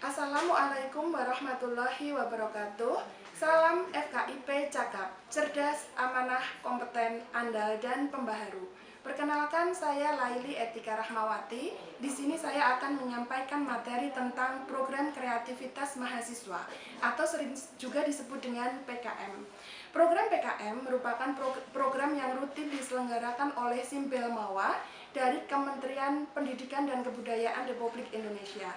Assalamualaikum warahmatullahi wabarakatuh. Salam FKIP Cakap, cerdas, amanah, kompeten, andal, dan pembaharu. Perkenalkan, saya Laili Etika Rahmawati. Di sini saya akan menyampaikan materi tentang program kreativitas mahasiswa atau sering juga disebut dengan PKM. Program PKM merupakan program yang rutin diselenggarakan oleh Simpelmawa dari Kementerian Pendidikan dan Kebudayaan Republik Indonesia.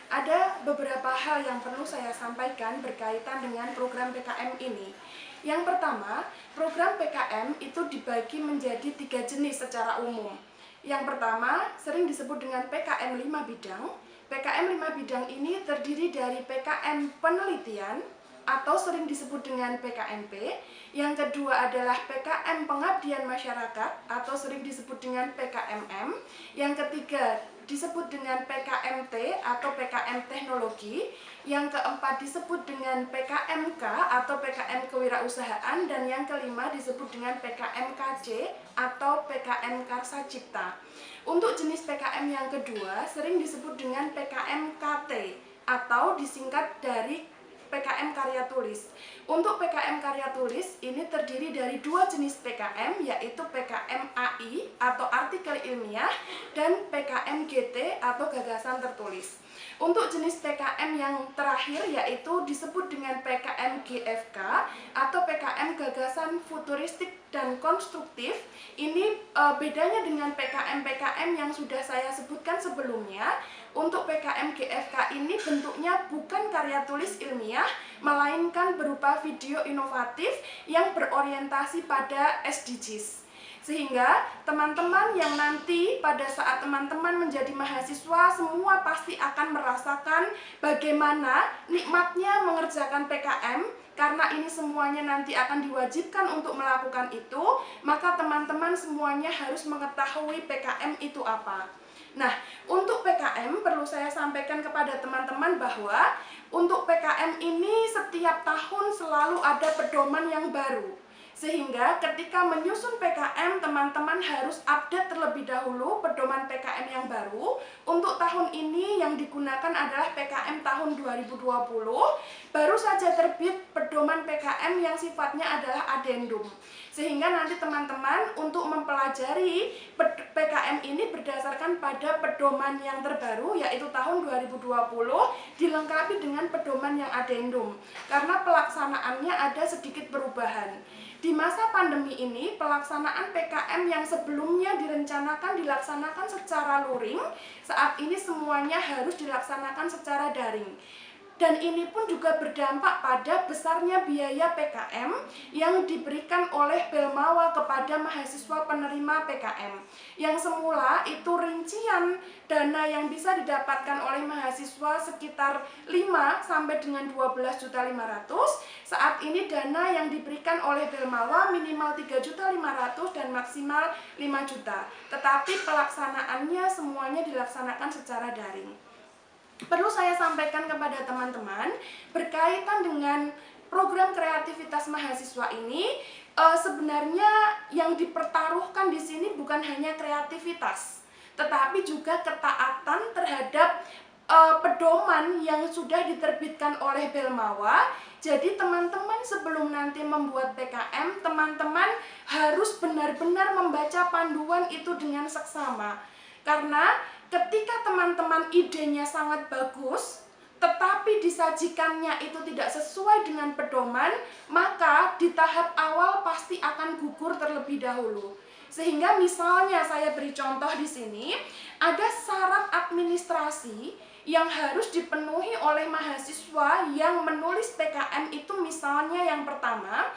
Ada beberapa hal yang perlu saya sampaikan berkaitan dengan program PKM ini. Yang pertama, program PKM itu dibagi menjadi 3 jenis secara umum. Yang pertama, sering disebut dengan PKM 5 bidang. PKM 5 bidang ini terdiri dari PKM penelitian atau sering disebut dengan PKMP. Yang kedua adalah PKM pengabdian masyarakat atau sering disebut dengan PKMM. Yang ketiga disebut dengan PKMT atau PKM teknologi. Yang keempat disebut dengan PKMK atau PKM kewirausahaan. Dan yang kelima disebut dengan PKMKC atau PKM Karsa Cipta. Untuk jenis PKM yang kedua sering disebut dengan PKMKT atau disingkat dari PKM Karya Tulis. Untuk PKM Karya Tulis ini terdiri dari 2 jenis PKM, yaitu PKM AI atau artikel ilmiah dan PKM GT atau gagasan tertulis. Untuk jenis PKM yang terakhir yaitu disebut dengan PKM GFK atau PKM gagasan futuristik dan konstruktif. Ini bedanya dengan PKM-PKM yang sudah saya sebutkan sebelumnya. Untuk PKM GFK ini bentuknya bukan karya tulis ilmiah, melainkan berupa video inovatif yang berorientasi pada SDGs. Sehingga teman-teman yang nanti pada saat teman-teman menjadi mahasiswa semua pasti akan merasakan bagaimana nikmatnya mengerjakan PKM. Karena ini semuanya nanti akan diwajibkan untuk melakukan itu, maka teman-teman semuanya harus mengetahui PKM itu apa. Nah, untuk PKM perlu saya sampaikan kepada teman-teman bahwa untuk PKM ini setiap tahun selalu ada pedoman yang baru. Sehingga ketika menyusun PKM, teman-teman harus update terlebih dahulu pedoman PKM yang baru. Untuk tahun ini yang digunakan adalah PKM tahun 2020. Baru saja terbit pedoman PKM yang sifatnya adalah adendum. Sehingga nanti teman-teman untuk mempelajari PKM ini berdasarkan pada pedoman yang terbaru yaitu tahun 2020 dilengkapi dengan pedoman yang adendum. Karena pelaksanaannya ada sedikit perubahan. Di masa pandemi ini, pelaksanaan PKM yang sebelumnya dilaksanakan secara luring, saat ini semuanya harus dilaksanakan secara daring. Dan ini pun juga berdampak pada besarnya biaya PKM yang diberikan oleh Belmawa kepada mahasiswa penerima PKM. Yang semula itu rincian dana yang bisa didapatkan oleh mahasiswa sekitar 5 sampai dengan 12.500.000. Saat ini dana yang diberikan oleh Belmawa minimal 3.500.000 dan maksimal 5 juta. Tetapi pelaksanaannya semuanya dilaksanakan secara daring. Perlu saya sampaikan kepada teman-teman berkaitan dengan program kreativitas mahasiswa ini, sebenarnya yang dipertaruhkan di sini bukan hanya kreativitas, tetapi juga ketaatan terhadap pedoman yang sudah diterbitkan oleh Belmawa. Jadi teman-teman sebelum nanti membuat PKM, teman-teman harus benar-benar membaca panduan itu dengan seksama. Karena ketika teman-teman idenya sangat bagus, tetapi disajikannya itu tidak sesuai dengan pedoman, maka di tahap awal pasti akan gugur terlebih dahulu. Sehingga misalnya saya beri contoh di sini, ada syarat administrasi yang harus dipenuhi oleh mahasiswa yang menulis PKM itu. Misalnya yang pertama,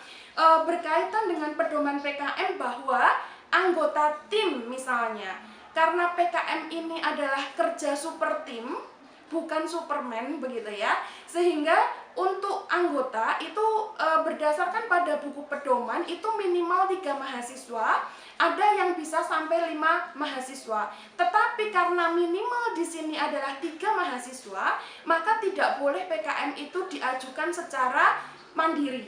berkaitan dengan pedoman PKM bahwa anggota tim misalnya. Karena PKM ini adalah kerja super tim, bukan superman begitu ya. Sehingga untuk anggota itu berdasarkan pada buku pedoman itu minimal 3 mahasiswa, ada yang bisa sampai 5 mahasiswa. Tetapi karena minimal di sini adalah 3 mahasiswa, maka tidak boleh PKM itu diajukan secara mandiri.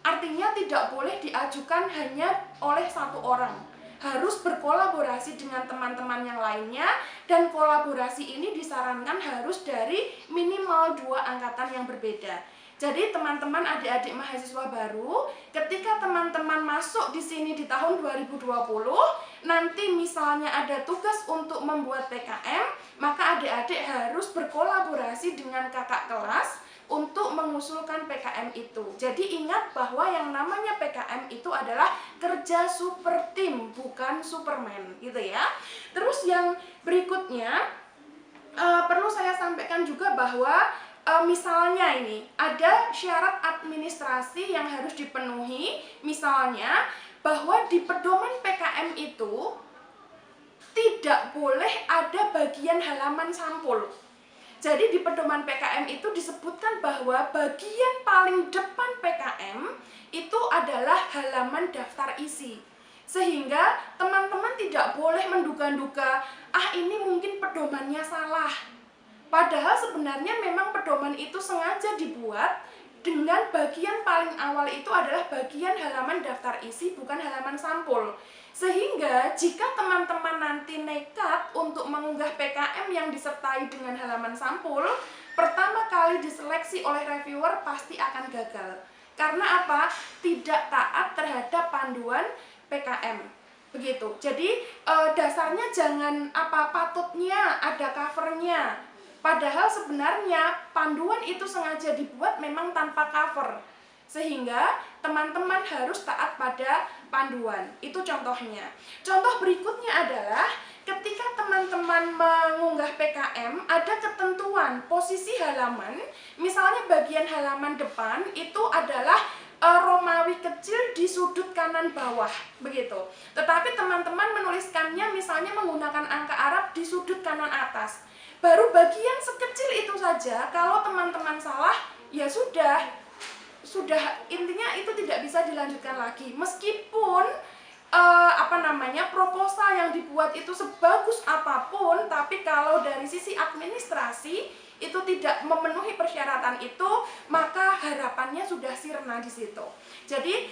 Artinya tidak boleh diajukan hanya oleh 1 orang. Harus berkolaborasi dengan teman-teman yang lainnya, dan kolaborasi ini disarankan harus dari minimal atau 2 angkatan yang berbeda. Jadi teman-teman adik-adik mahasiswa baru, ketika teman-teman masuk di sini di tahun 2020, nanti misalnya ada tugas untuk membuat PKM, maka adik-adik harus berkolaborasi dengan kakak kelas untuk mengusulkan PKM itu. Jadi ingat bahwa yang namanya PKM itu adalah kerja super tim, bukan Superman, gitu ya. Terus yang berikutnya, perlu saya sampaikan juga bahwa misalnya ini ada syarat administrasi yang harus dipenuhi, misalnya bahwa di pedoman PKM itu tidak boleh ada bagian halaman sampul. Jadi di pedoman PKM itu disebutkan bahwa bagian paling depan PKM itu adalah halaman daftar isi. Sehingga teman-teman tidak boleh menduga-duga, ini mungkin pedomannya salah. Padahal sebenarnya memang pedoman itu sengaja dibuat dengan bagian paling awal itu adalah bagian halaman daftar isi, bukan halaman sampul. Sehingga jika teman-teman nanti nekat untuk mengunggah PKM yang disertai dengan halaman sampul, pertama kali diseleksi oleh reviewer pasti akan gagal. Karena apa? Tidak taat terhadap panduan PKM. Begitu. Jadi dasarnya jangan patutnya ada covernya. Padahal sebenarnya panduan itu sengaja dibuat memang tanpa cover. Sehingga teman-teman harus taat pada panduan. Itu contohnya. Contoh berikutnya adalah ketika teman-teman mengunggah PKM, ada ketentuan posisi halaman. Misalnya bagian halaman depan itu adalah Romawi kecil di sudut kanan bawah, begitu. Tetapi teman-teman menuliskannya misalnya menggunakan angka Arab di sudut kanan atas. Baru bagian sekecil itu saja, kalau teman-teman salah, ya sudah intinya itu tidak bisa dilanjutkan lagi. Meskipun proposal yang dibuat itu sebagus apapun, tapi kalau dari sisi administrasi itu tidak memenuhi persyaratan itu, maka harapannya sudah sirna di situ. Jadi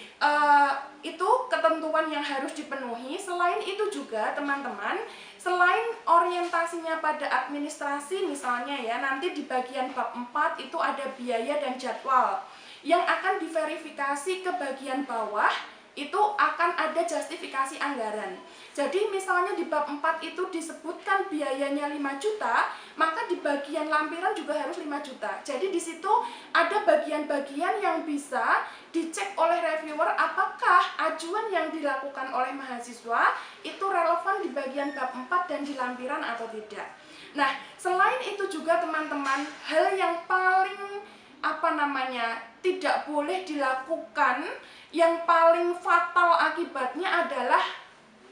itu ketentuan yang harus dipenuhi. Selain itu juga teman-teman, selain orientasinya pada administrasi misalnya ya, nanti di bagian bab 4 itu ada biaya dan jadwal yang akan diverifikasi ke bagian bawah. Itu akan ada justifikasi anggaran. Jadi misalnya di bab 4 itu disebutkan biayanya 5 juta, maka di bagian lampiran juga harus 5 juta. Jadi di situ ada bagian-bagian yang bisa dicek oleh reviewer apakah ajuan yang dilakukan oleh mahasiswa itu relevan di bagian bab 4 dan di lampiran atau tidak. Nah, selain itu juga teman-teman, hal yang paling tidak boleh dilakukan, yang paling fatal akibatnya adalah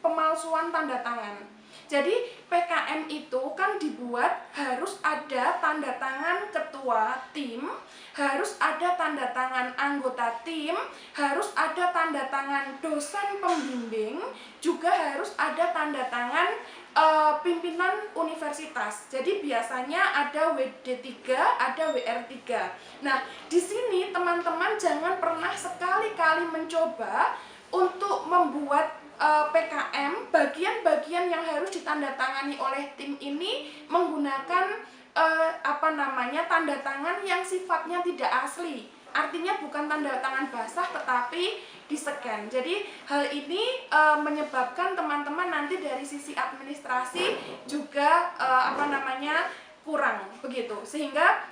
pemalsuan tanda tangan. Jadi PKM itu kan dibuat harus ada tanda tangan ketua tim, harus ada tanda tangan anggota tim, harus ada tanda tangan dosen pembimbing, juga harus ada tanda tangan pimpinan universitas. Jadi biasanya ada WD3, ada WR3. Nah, di sini teman-teman jangan pernah sekali-kali mencoba untuk membuat PKM, bagian-bagian yang harus ditandatangani oleh tim ini menggunakan tanda tangan yang sifatnya tidak asli. Artinya bukan tanda tangan basah tetapi di-scan. Jadi hal ini menyebabkan teman-teman nanti dari sisi administrasi juga kurang begitu. Sehingga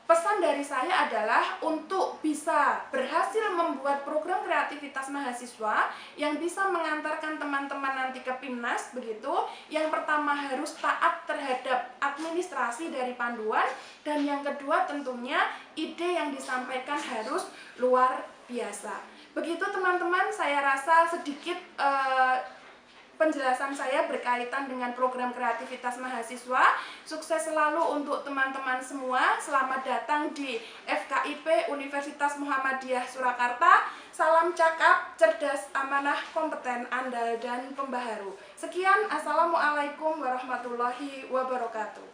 pesan dari saya adalah untuk bisa berhasil membuat program kreativitas mahasiswa yang bisa mengantarkan teman-teman nanti ke PIMNAS begitu. Yang pertama harus taat terhadap administrasi dari panduan, dan yang kedua tentunya ide yang disampaikan harus luar biasa. Begitu teman-teman, saya rasa sedikit penjelasan saya berkaitan dengan program kreativitas mahasiswa. Sukses selalu untuk teman-teman semua. Selamat datang di FKIP Universitas Muhammadiyah Surakarta. Salam cakap, cerdas, amanah, kompeten, andal, dan pembaharu. Sekian, Assalamualaikum warahmatullahi wabarakatuh.